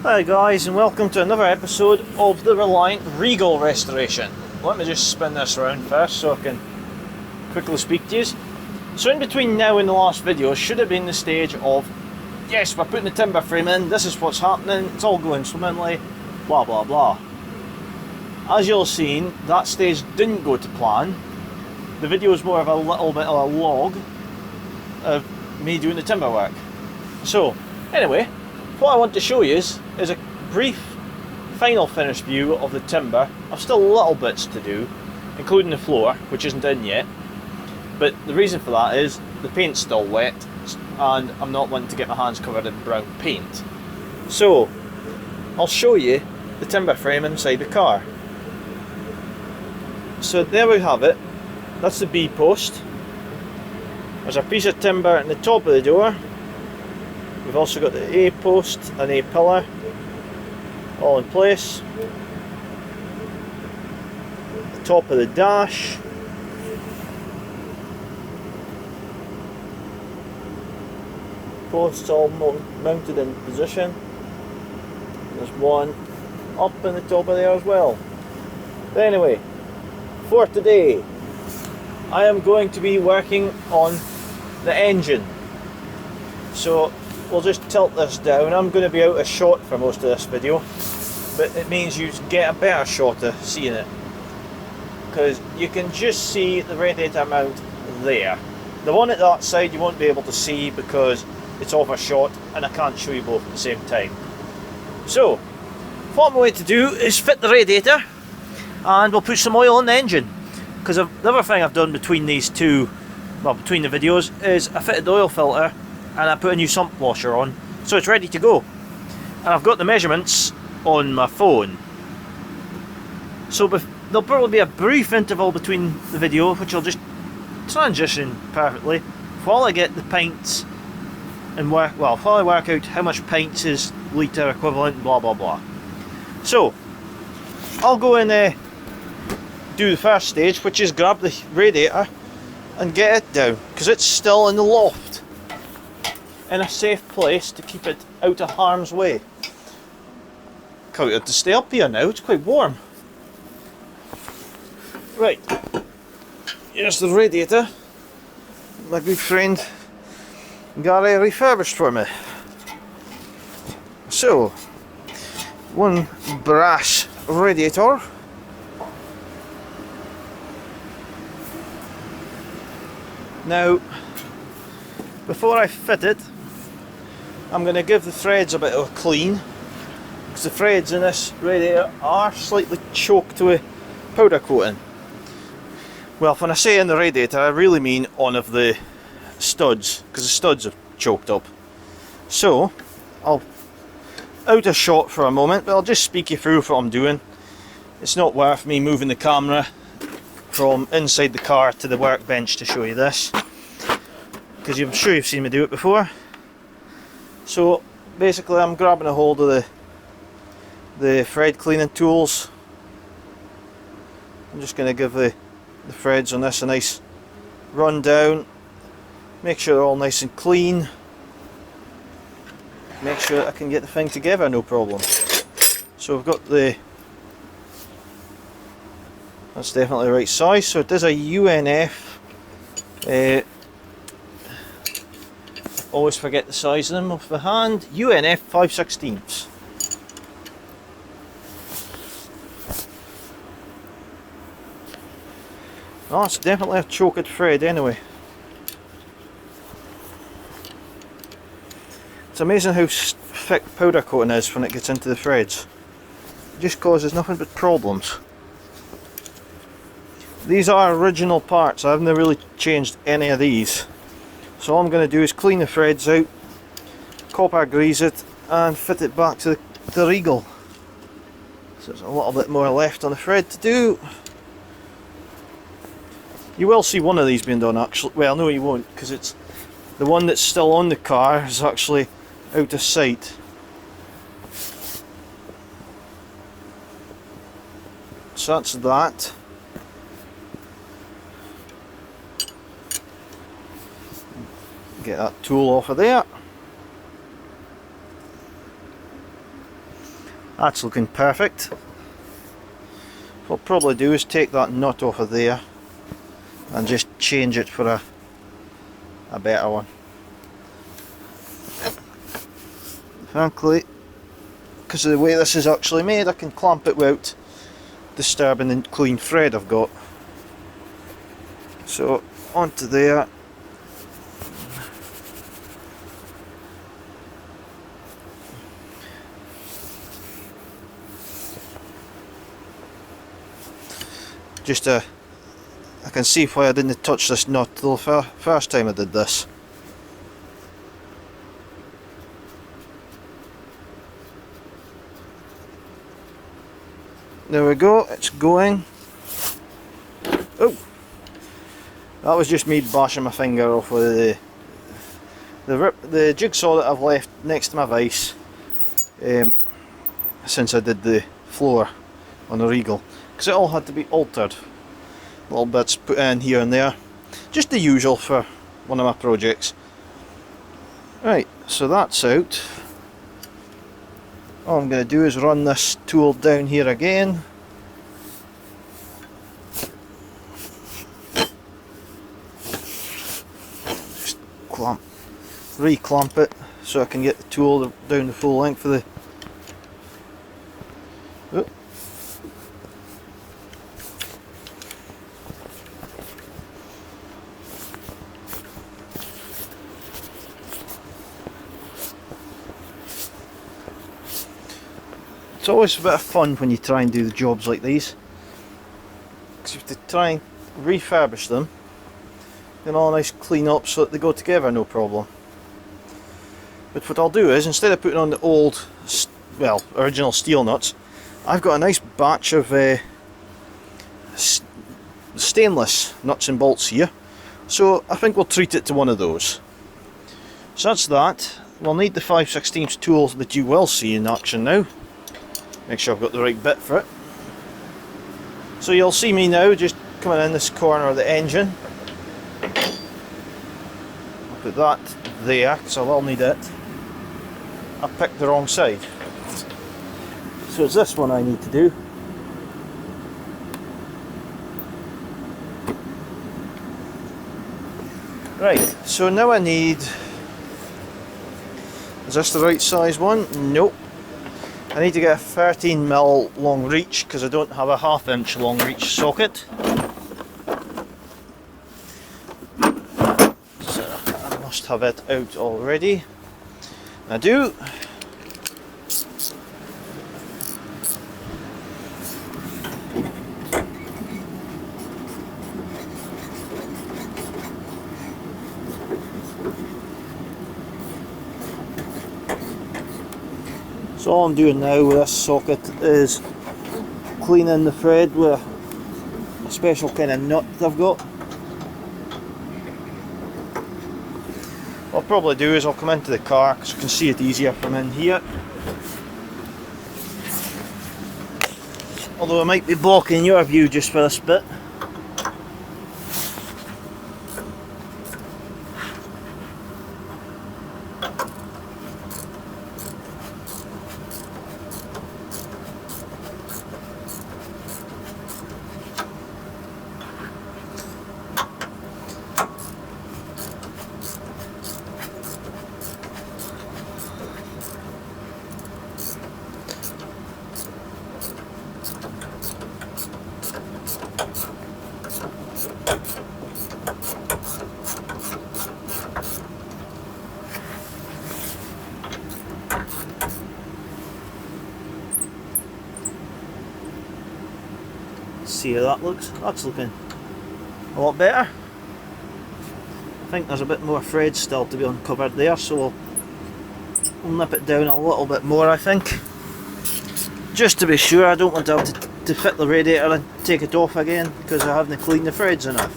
Hi guys, and welcome to another episode of the Reliant Regal restoration. Let me just spin this around first so I can quickly speak to you. So in between now and the last video should have been the stage of, yes, we're putting the timber frame in, this is what's happening, it's all going swimmingly, blah blah blah. As you'll have seen, that stage didn't go to plan. The video is more of a little bit of a log of me doing the timber work. So, anyway, what I want to show you is a brief final finished view of the timber. I've still little bits to do, including the floor, which isn't in yet. But the reason for that is the paint's still wet and I'm not wanting to get my hands covered in brown paint. So, I'll show you the timber frame inside the car. So there we have it. That's the B post. There's a piece of timber in the top of the door. We've also got the A post and A pillar all in place. The top of the dash. Posts all mounted in position. There's one up in the top of there as well. But anyway, for today I am going to be working on the engine. So we'll just tilt this down. I'm going to be out of shot for most of this video, but it means you get a better shot of seeing it, because you can just see the radiator mount there. The one at that side you won't be able to see because it's overshot and I can't show you both at the same time. So what I'm going to do is fit the radiator and we'll put some oil in the engine, because the other thing I've done between these two, well, between the videos, is I fitted the oil filter and I put a new sump washer on, so it's ready to go. And I've got the measurements on my phone. So there'll probably be a brief interval between the video, which will just transition perfectly while I get the pints and while I work out how much pints is litre equivalent, blah blah blah. So I'll go and do the first stage, which is grab the radiator and get it down, because it's still in the loft, in a safe place to keep it out of harm's way. Can't get it to stay up here now, it's quite warm. Right, here's the radiator my good friend Gary refurbished for me. So, one brass radiator. Now, before I fit it, I'm going to give the threads a bit of a clean, because the threads in this radiator are slightly choked with powder coating. Well, when I say in the radiator, I really mean on of the studs, because the studs are choked up. So, I'll out of shot for a moment, but I'll just speak you through what I'm doing. It's not worth me moving the camera from inside the car to the workbench to show you this, because I'm sure you've seen me do it before. So basically I'm grabbing a hold of the thread cleaning tools. I'm just going to give the threads on this a nice run down, make sure they're all nice and clean, make sure I can get the thing together no problem. So I've got that's definitely the right size, so it is a UNF. Always forget the size of them off the hand. UNF 5/16. Oh, it's definitely a choked thread anyway. It's amazing how thick powder coating is when it gets into the threads. It just causes nothing but problems. These are original parts, I haven't really changed any of these. So all I'm going to do is clean the threads out, copper grease it and fit it back to the Regal. So there's a little bit more left on the thread to do. You will see one of these being done actually, well no you won't, because it's the one that's still on the car is actually out of sight. So that's that. Get that tool off of there. That's looking perfect. What I'll probably do is take that nut off of there and just change it for a better one. Frankly, because of the way this is actually made, I can clamp it without disturbing the clean thread I've got. So onto there. Just I can see why I didn't touch this nut the first time I did this. There we go, it's going. Oh! That was just me bashing my finger off with the jigsaw that I've left next to my vise since I did the floor on the Regal. Because it all had to be altered. Little bits put in here and there. Just the usual for one of my projects. Right, so that's out. All I'm going to do is run this tool down here again. Just re-clamp it so I can get the tool down the full length of the... Oh. It's always a bit of fun when you try and do the jobs like these, because you have to try and refurbish them and all nice clean up so that they go together no problem. But what I'll do is, instead of putting on the old, well, original steel nuts, I've got a nice batch of stainless nuts and bolts here, so I think we'll treat it to one of those. So that's that. We'll need the 5/16 tools that you will see in action now. Make sure I've got the right bit for it. So you'll see me now just coming in this corner of the engine. I'll put that there because I will need it. I picked the wrong side. So it's this one I need to do. Right, so now I need... Is this the right size one? Nope. I need to get a 13mm long reach because I don't have a 1/2 inch long reach socket. So I must have it out already. I do. So all I'm doing now with this socket is cleaning the thread with a special kind of nut that I've got. What I'll probably do is I'll come into the car because you can see it easier from in here. Although I might be blocking your view just for this bit. See how that looks. That's looking a lot better. I think there's a bit more thread still to be uncovered there, so we'll nip it down a little bit more, I think. Just to be sure. I don't want to have to fit the radiator and take it off again because I haven't cleaned the threads enough.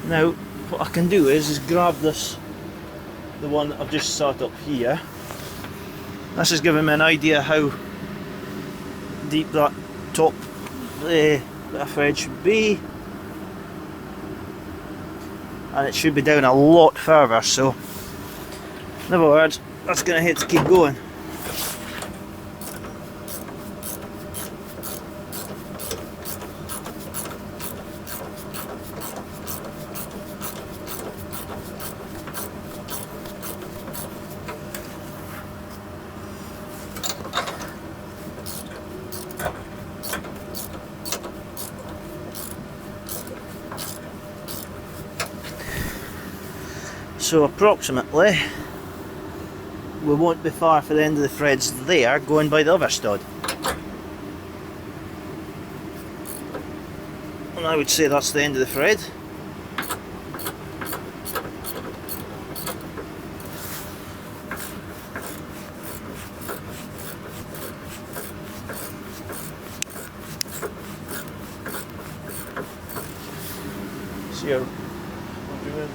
Now, what I can do is grab this the one I've just set up here. This is giving me an idea how deep that top bit of thread should be, and it should be down a lot further, so in other words, that's going to have to keep going. So approximately, we won't be far for the end of the threads there, going by the other stud. And I would say that's the end of the thread. See how we're doing.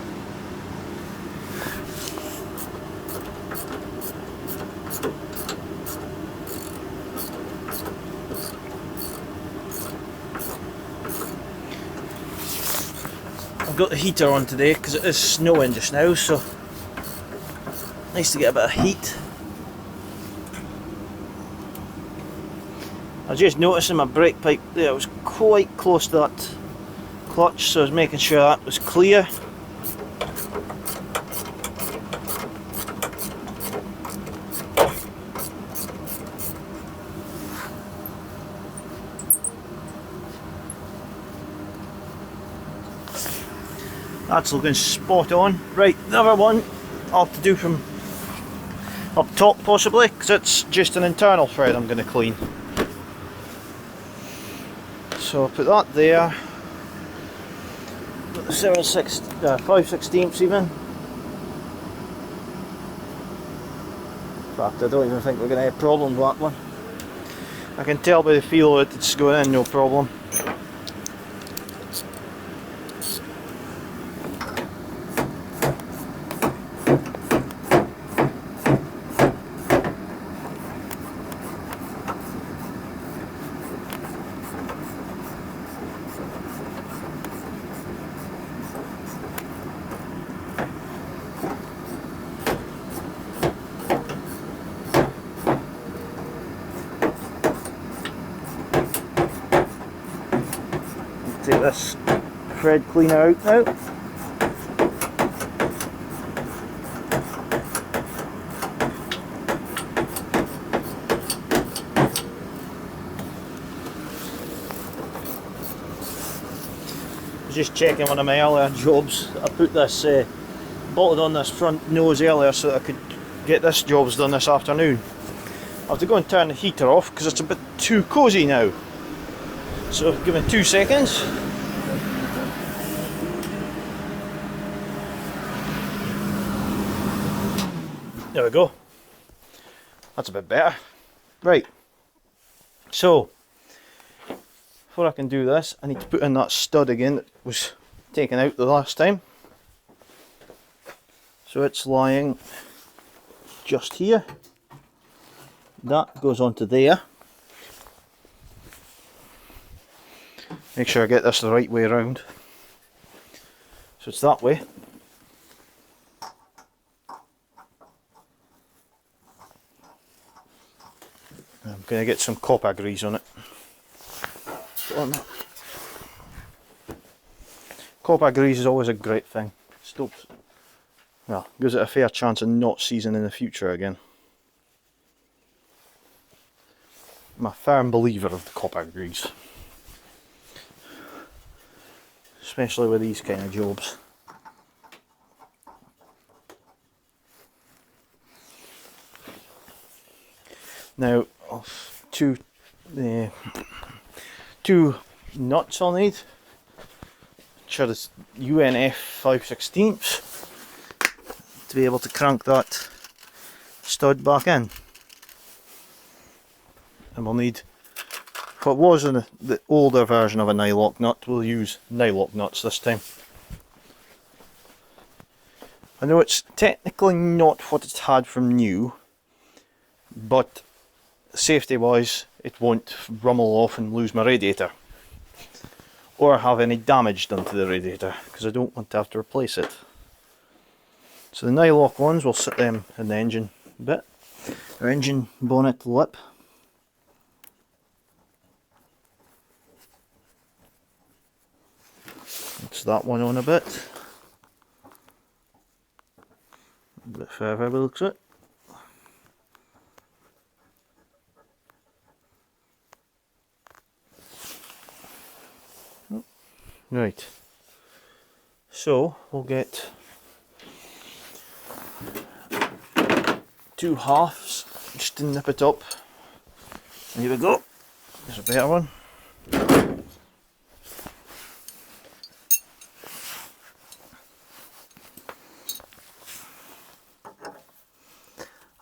I've got the heater on today because it is snowing just now, so nice to get a bit of heat. I was just noticing my brake pipe there was quite close to that clutch, so I was making sure that was clear. That's looking spot on. Right, the other one I'll have to do from up top possibly, because it's just an internal thread I'm going to clean. So I'll put that there. Got the 5/16 even. In fact, I don't even think we're going to have problems with that one. I can tell by the feel that it's going in, no problem. Take this thread cleaner out now. I was just checking one of my earlier jobs. I put this bolted on this front nose earlier so that I could get this jobs done this afternoon. I have to go and turn the heater off because it's a bit too cosy now. So give me 2 seconds. There we go. That's a bit better. Right. So before I can do this, I need to put in that stud again that was taken out the last time. So it's lying just here. That goes onto there. Make sure I get this the right way around. So it's that way. I'm going to get some copper grease on it. Copper grease is always a great thing. Stops, well, gives it a fair chance of not seizing in the future again. I'm a firm believer of the copper grease. Especially with these kind of jobs. Now, two nuts I'll need. Sure, it's UNF 5/16 to be able to crank that stud back in. And we'll need what was in the older version of a nylock nut. We'll use nylock nuts this time. I know it's technically not what it had from new, but safety wise it won't rummel off and lose my radiator or have any damage done to the radiator, because I don't want to have to replace it. So the nylock ones, we'll sit them in the engine bit, our engine bonnet lip. It's that one on a bit further by the looks of it. Right, so we'll get 2 halves just to nip it up. Here we go, there's a better one.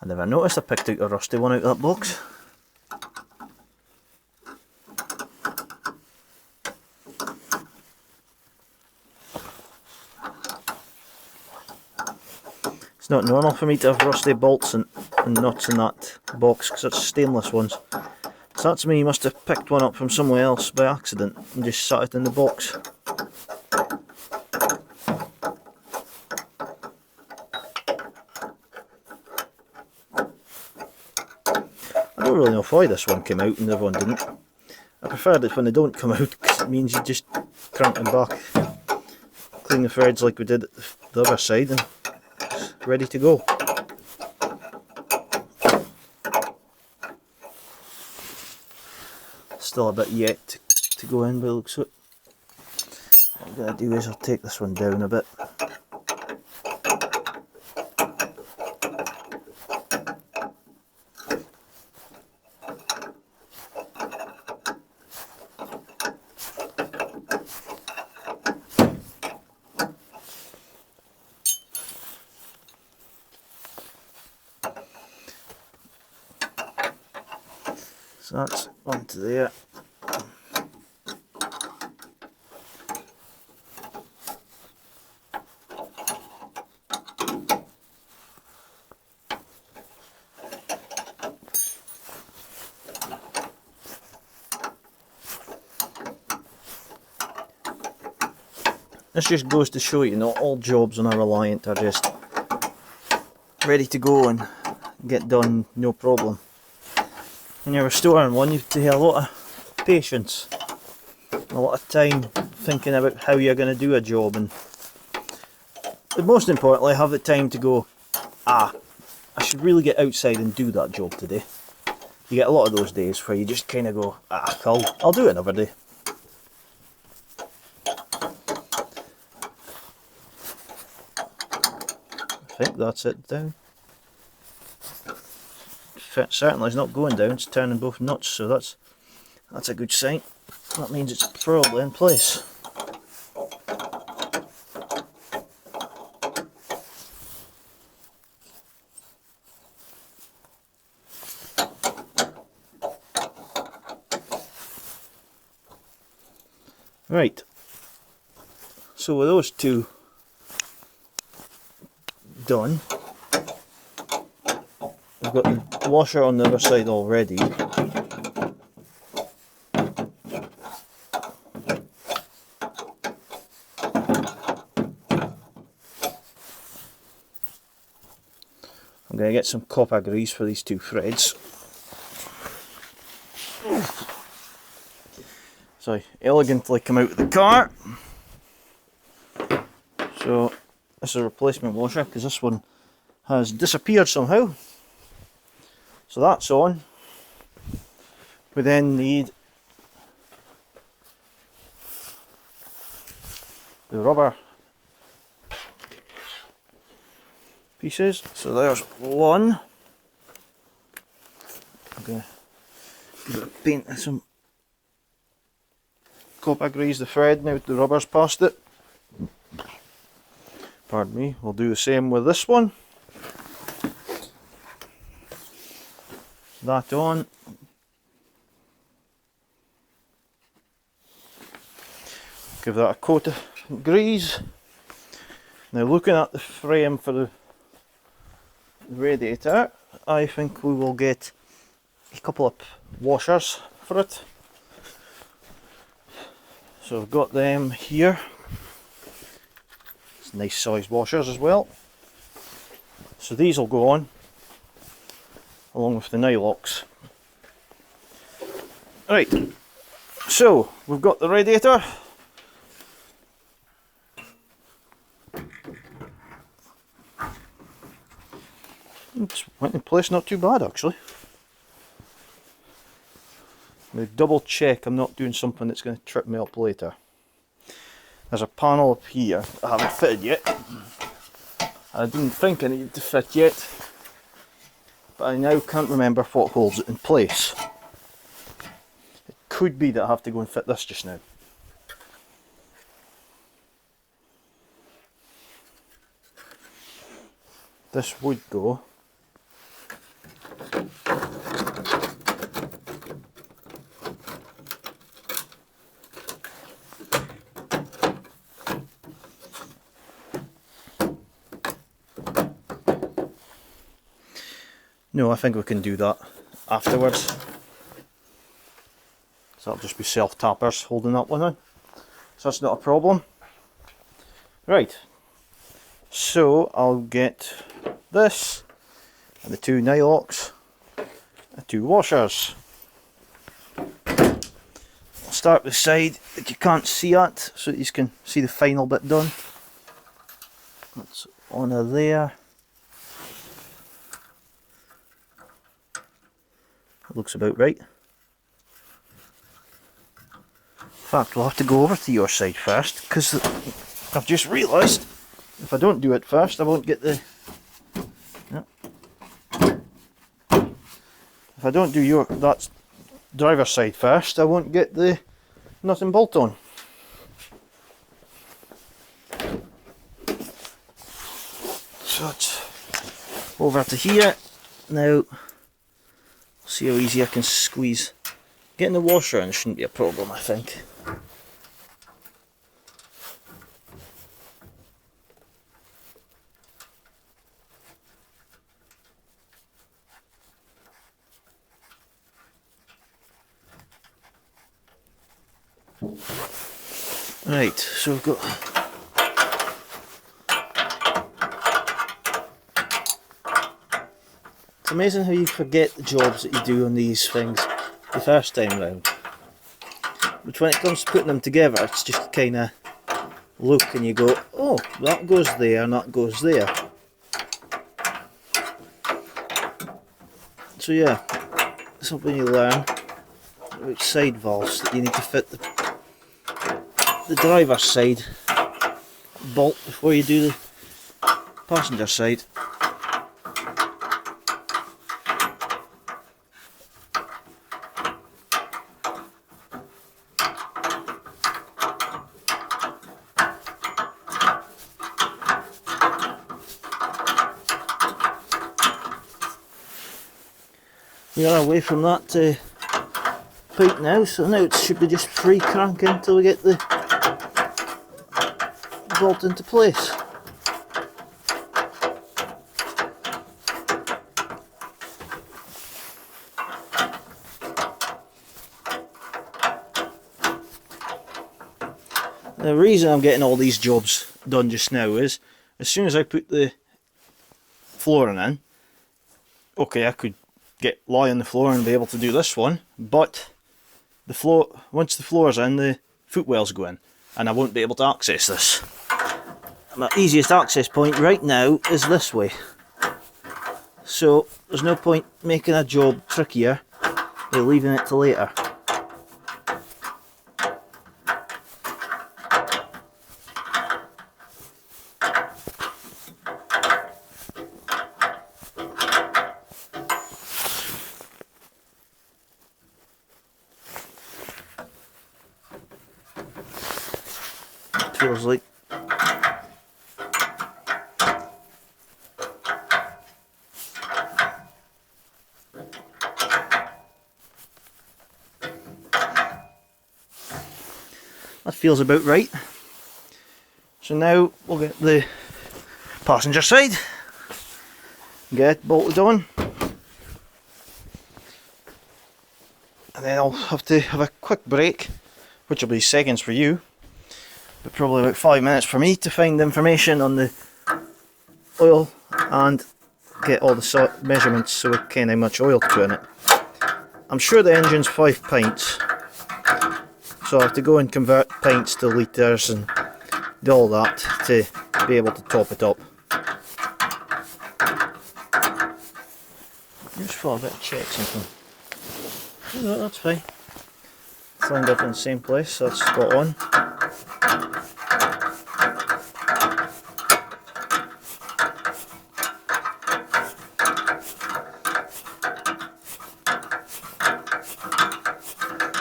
I never noticed I picked out a rusty one out of that box. It's not normal for me to have rusty bolts and nuts in that box because it's stainless ones. So that's me, you must have picked one up from somewhere else by accident and just sat it in the box. I don't really know why this one came out and the other one didn't. I prefer it when they don't come out because it means you just crank them back, clean the threads like we did at the other side, and it's ready to go. Still a bit yet to go in by the looks of it. What I'm going to do is I'll take this one down a bit. So that's onto there. This just goes to show you, not all jobs on a Reliant are just ready to go and get done, no problem. When you're restoring one, you have to have a lot of patience, a lot of time thinking about how you're going to do a job, and most importantly have the time to go, I should really get outside and do that job today. You get a lot of those days where you just kind of go, I'll do it another day. I think that's it down. Certainly it's not going down, it's turning both nuts, so that's a good sign. That means it's probably in place. Right, so with those two done, we've got the washer on the other side already. I'm going to get some copper grease for these two threads. So I elegantly come out of the car. So this is a replacement washer because this one has disappeared somehow. So that's on. We then need the rubber pieces. So there's one. I'm going to give it a paint and some copper grease the thread now the rubber's past it. Pardon me, we'll do the same with this one. That on. Give that a coat of grease. Now looking at the frame for the radiator, I think we will get a couple of washers for it. So I've got them here. It's nice sized washers as well. So these will go on along with the nylocks. Right, so we've got the radiator. It's went in place not too bad actually. I'm going to double check I'm not doing something that's going to trip me up later. There's a panel up here I haven't fitted yet. I didn't think I needed to fit yet, but I now can't remember what holds it in place. It could be that I have to go and fit this just now. This would go. No, I think we can do that afterwards. So that'll just be self-tappers holding that one on. So that's not a problem. Right, so I'll get this and the two nylocks and two washers. I'll start with the side that you can't see at so that you can see the final bit done. That's on there. Looks about right. In fact, we'll have to go over to your side first because I've just realised if I don't do it first I won't get the... Yeah. If I don't do that driver's side first I won't get the nut and bolt on. So it's over to here. Now see how easy I can squeeze. Getting the washer in shouldn't be a problem, I think. Right, so we've got it's amazing how you forget the jobs that you do on these things the first time round. But when it comes to putting them together, it's just kind of look and you go, oh, that goes there and that goes there. So yeah, something you learn about side valves, that you need to fit the driver's side bolt before you do the passenger side. We are away from that pipe now, so now it should be just free cranking until we get the bolt into place. The reason I'm getting all these jobs done just now is as soon as I put the flooring in, okay, I could lie on the floor and be able to do this one, but the floor, once the floor's in, the footwells go in and I won't be able to access this. My easiest access point right now is this way, so there's no point making a job trickier by leaving it to later. Feels like that feels about right. So now we'll get the passenger side, get it bolted on, and then I'll have to have a quick break, which will be seconds for you, but probably about 5 minutes for me to find information on the oil and get all the measurements so we can how much oil to put in it. I'm sure the engine's 5 pints, so I have to go and convert pints to litres and do all that to be able to top it up. Just for a bit of check something. No, that's fine. It's lined up in the same place, so that's spot on.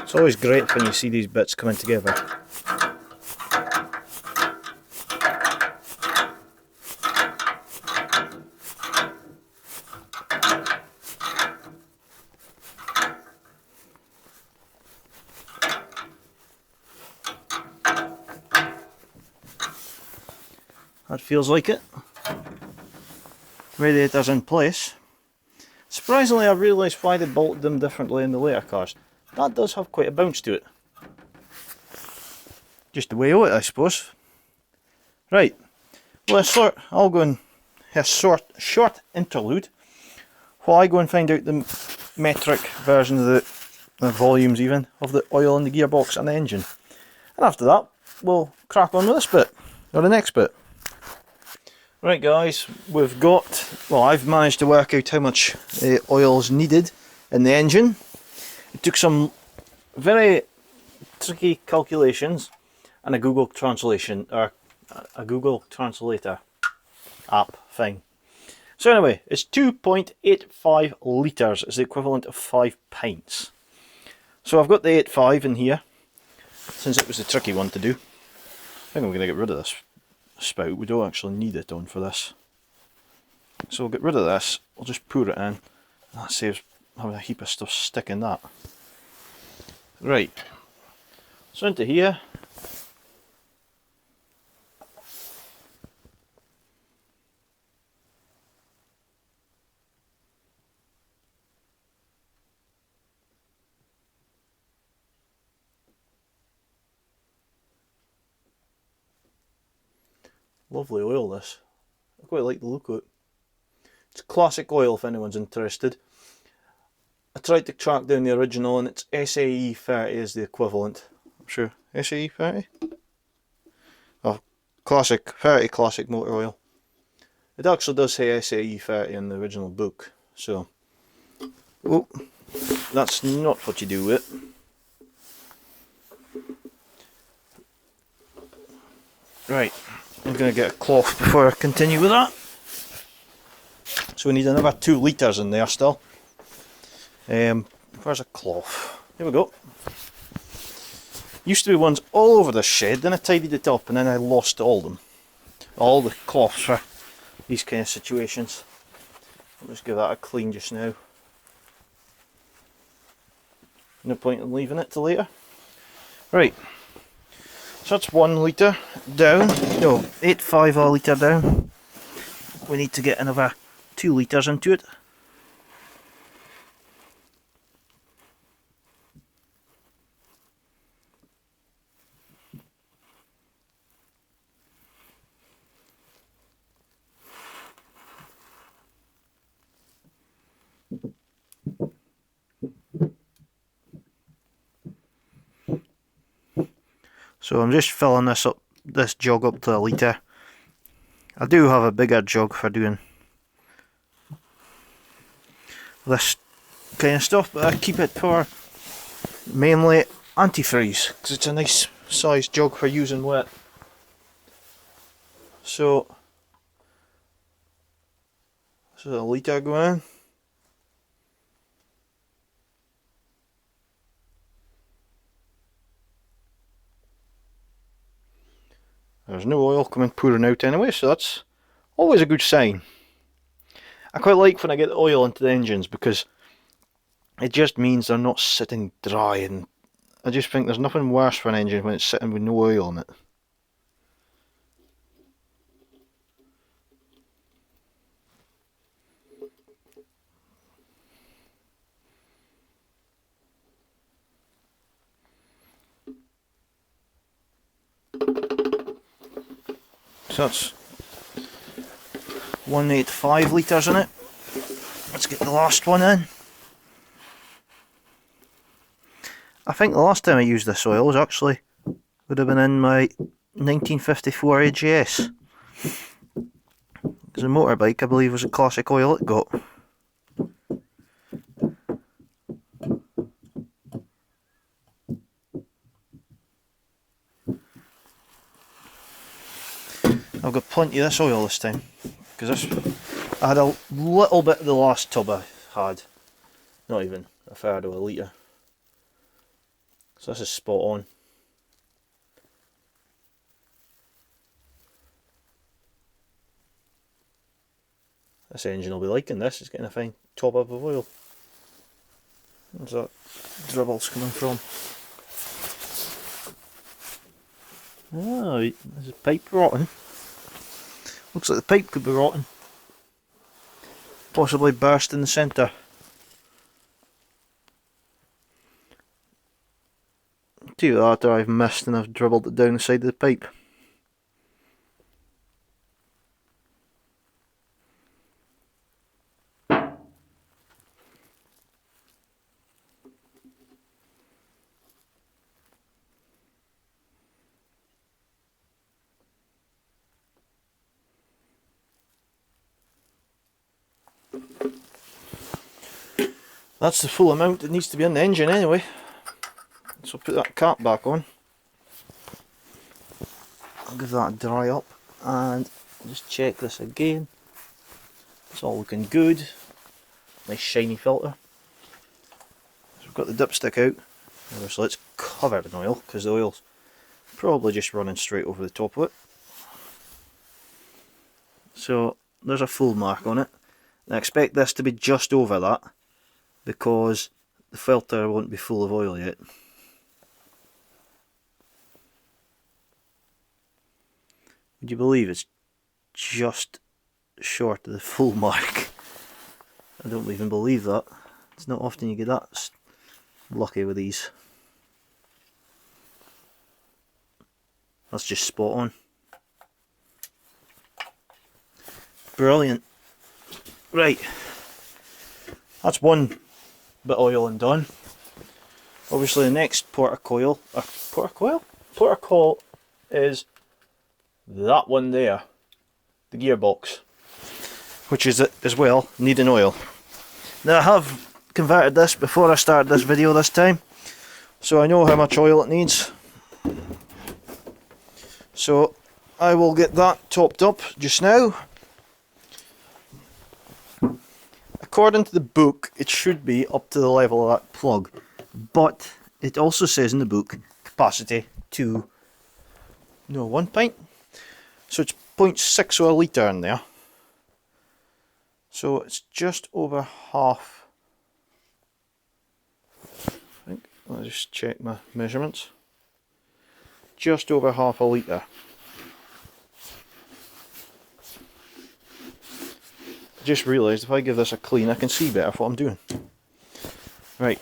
It's always great when you see these bits coming together. That feels like it. Radiator's in place. Surprisingly, I realised why they bolted them differently in the later cars. That does have quite a bounce to it. Just the way of it, I suppose. Right, well, I'll go and have a short interlude while I go and find out the metric version of the volumes even of the oil in the gearbox and the engine. And after that, we'll crack on with this bit, or the next bit. Right guys, I've managed to work out how much oil is needed in the engine. It took some very tricky calculations and a Google translation, or a Google translator app thing. So anyway, it's 2.85 litres, is the equivalent of 5 pints. So I've got the 8.5 in here, since it was the tricky one to do. I think I'm going to get rid of this spout. We don't actually need it on for this. So we'll get rid of this, we'll just pour it in. That saves having a heap of stuff stick in that. Right, so into here. Lovely oil this. I quite like the look of it. It's classic oil if anyone's interested. I tried to track down the original and it's SAE 30 is the equivalent. I'm sure. SAE 30? Oh, classic, 30 classic motor oil. It actually does say SAE 30 in the original book. So, oh, that's not what you do with it. Right, I'm going to get a cloth before I continue with that. So we need another 2 litres in there still. Where's a cloth? Here we go. Used to be ones all over the shed, then I tidied it up and then I lost all the cloths for these kind of situations. I'll just give that a clean just now. No point in leaving it till later. Right, so that's 1 litre down, no, 8.5 a litre down. We need to get another 2 litres into it. So I'm just filling this jug up to a litre. I do have a bigger jug for doing this kind of stuff, but I keep it for mainly antifreeze because it's a nice sized jug for using wet. So this is a litre going in. There's no oil coming pouring out anyway, so that's always a good sign. I quite like when I get oil into the engines because it just means they're not sitting dry, and I just think there's nothing worse for an engine when it's sitting with no oil in it. So that's 185 litres in it. Let's get the last one in. I think the last time I used this oil was actually would have been in my 1954 AGS. Because the motorbike, I believe, was a classic oil it got. I've got plenty of this oil this time, because I had a little bit of the last tub I had, not even a third of a litre. So this is spot on. This engine will be liking this, it's getting a fine top up of oil. Where's that dribble's coming from? Oh, there's a pipe rotting. Looks like the pipe could be rotten. Possibly burst in the centre. See that I've missed and I've dribbled it down the side of the pipe. That's the full amount that needs to be in the engine anyway. So put that cap back on. I'll give that a dry up and just check this again. It's all looking good. Nice shiny filter. So we've got the dipstick out. Obviously it's covered in oil because the oil's probably just running straight over the top of it. So there's a full mark on it. And I expect this to be just over that, because the filter won't be full of oil yet. Would you believe it's just short of the full mark? I don't even believe that. It's not often you get that lucky with these. That's just spot on. Brilliant. Right, that's one bit of oil and done. Obviously the next portacoil is that one there, the gearbox, which is as well needing oil. Now I have converted this before I started this video this time, so I know how much oil it needs. So I will get that topped up just now. According to the book, it should be up to the level of that plug, but it also says in the book capacity to 1 pint, so it's 0.6 of a litre in there, so it's just over half. I think I'll just check my measurements. Just over half a litre. Just realised if I give this a clean I can see better what I'm doing. Right.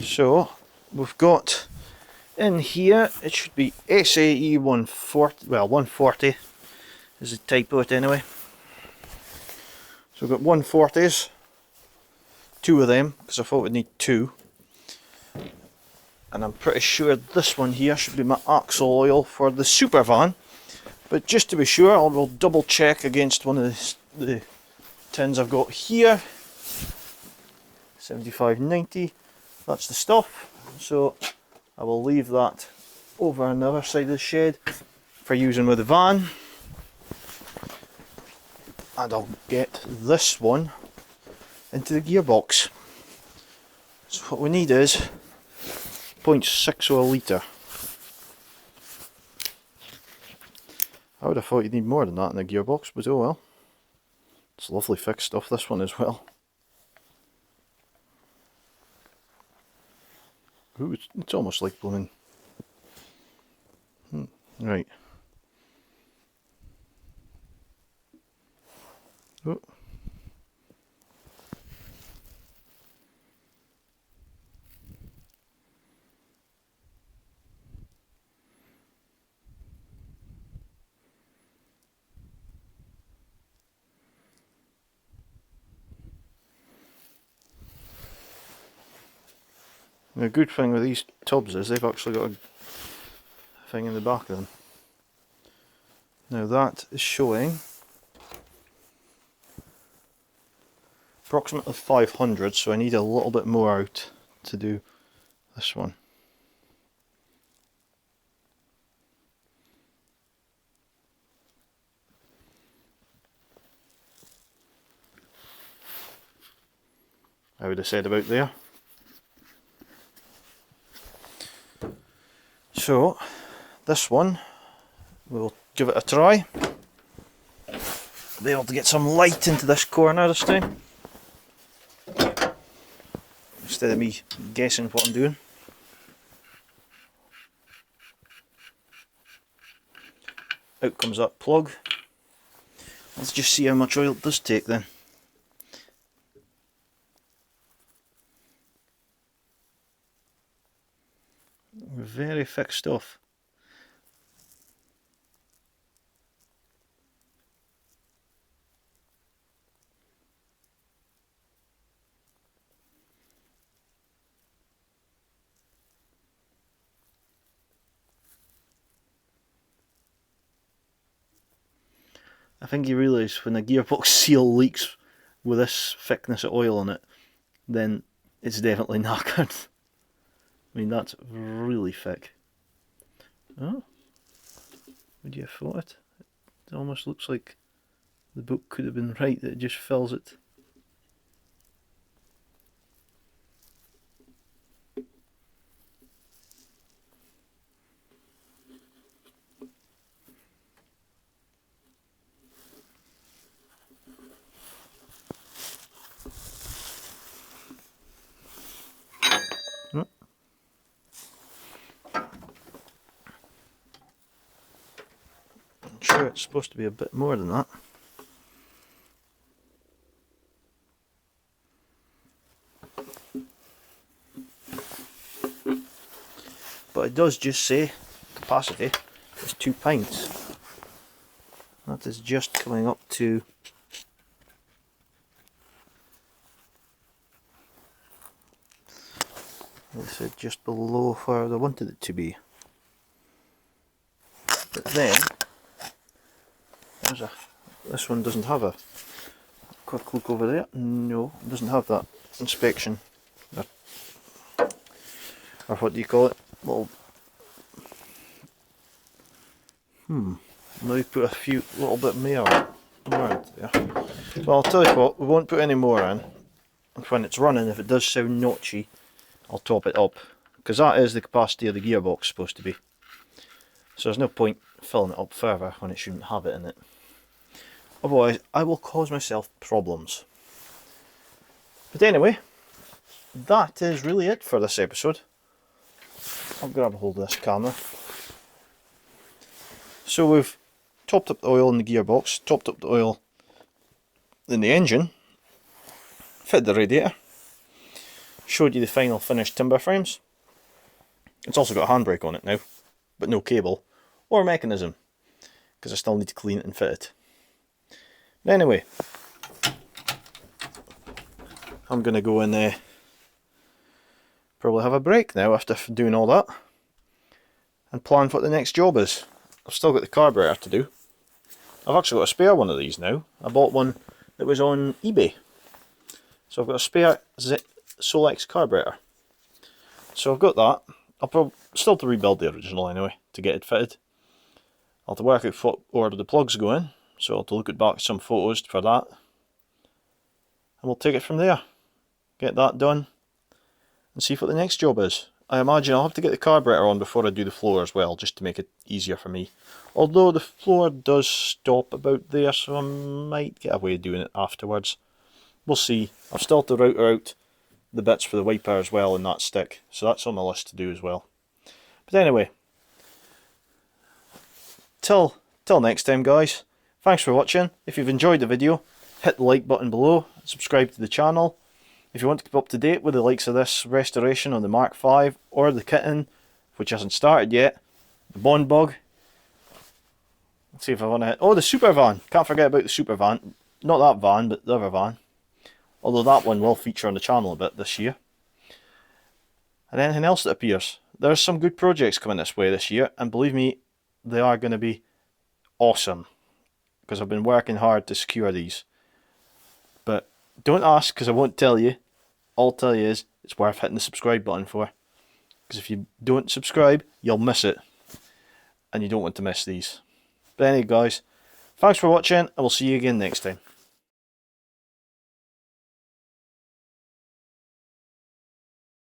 So we've got in here, it should be SAE 140, well 140 is the type of it anyway. So we've got 140s, two of them because I thought we'd need two. And I'm pretty sure this one here should be my axle oil for the super van, but just to be sure I will double check against one of the tins I've got here. 7590, that's the stuff, so I will leave that over on the other side of the shed for using with the van, and I'll get this one into the gearbox. So what we need is 0.6 of a litre. I would have thought you'd need more than that in the gearbox, but oh well. It's lovely fixed stuff, this one as well. Ooh, it's almost like blooming. Right. Oh. The good thing with these tubs is they've actually got a thing in the back of them. Now that is showing approximately 500, so I need a little bit more out to do this one. I would have said about there. So this one, we'll give it a try. Be able to get some light into this corner this time, instead of me guessing what I'm doing. Out comes that plug. Let's just see how much oil it does take then. Very thick stuff. I think you realise when a gearbox seal leaks with this thickness of oil on it, then it's definitely knackered. I mean, that's really thick. Oh, would you have thought it? It almost looks like the book could have been right, that it just fills it. Sure, it's supposed to be a bit more than that. But it does just say capacity is 2 pints. That is just coming up to they said just below where I wanted it to be. But then this one doesn't have a quick look over there. No, it doesn't have that inspection, or what do you call it? Little now you put a few little bit more into there. Well, I'll tell you what, we won't put any more in. And when it's running, if it does sound notchy, I'll top it up, because that is the capacity of the gearbox supposed to be. So there's no point filling it up further when it shouldn't have it in it. Otherwise, I will cause myself problems. But anyway, that is really it for this episode. I'll grab a hold of this camera. So we've topped up the oil in the gearbox, topped up the oil in the engine, fitted the radiator, showed you the final finished timber frames. It's also got a handbrake on it now, but no cable or mechanism, because I still need to clean it and fit it. Anyway, I'm going to go and probably have a break now after doing all that, and plan what the next job is. I've still got the carburetor to do. I've actually got a spare one of these now. I bought one that was on eBay. So I've got a spare Solex carburetor. So I've got that. I'll probably still have to rebuild the original anyway to get it fitted. I'll have to work out what order the plugs go in. So I'll have to look at back some photos for that. And we'll take it from there. Get that done. And see what the next job is. I imagine I'll have to get the carburetor on before I do the floor as well, just to make it easier for me. Although the floor does stop about there, so I might get away doing it afterwards. We'll see. I've still to router out the bits for the wiper as well in that stick, so that's on my list to do as well. But anyway, till next time guys, thanks for watching. If you've enjoyed the video, hit the like button below, subscribe to the channel. If you want to keep up to date with the likes of this restoration on the Mark V or the kitten, which hasn't started yet, the Bond Bug. Let's see if I want to hit. Oh, the super van! Can't forget about the super van. Not that van, but the other van. Although that one will feature on the channel a bit this year. and anything else that appears. There's some good projects coming this way this year, and believe me, they are going to be awesome, because I've been working hard to secure these. But don't ask, because I won't tell you. All I'll tell you is it's worth hitting the subscribe button for, because if you don't subscribe, you'll miss it, and you don't want to miss these. But anyway guys, thanks for watching, and we'll see you again next time.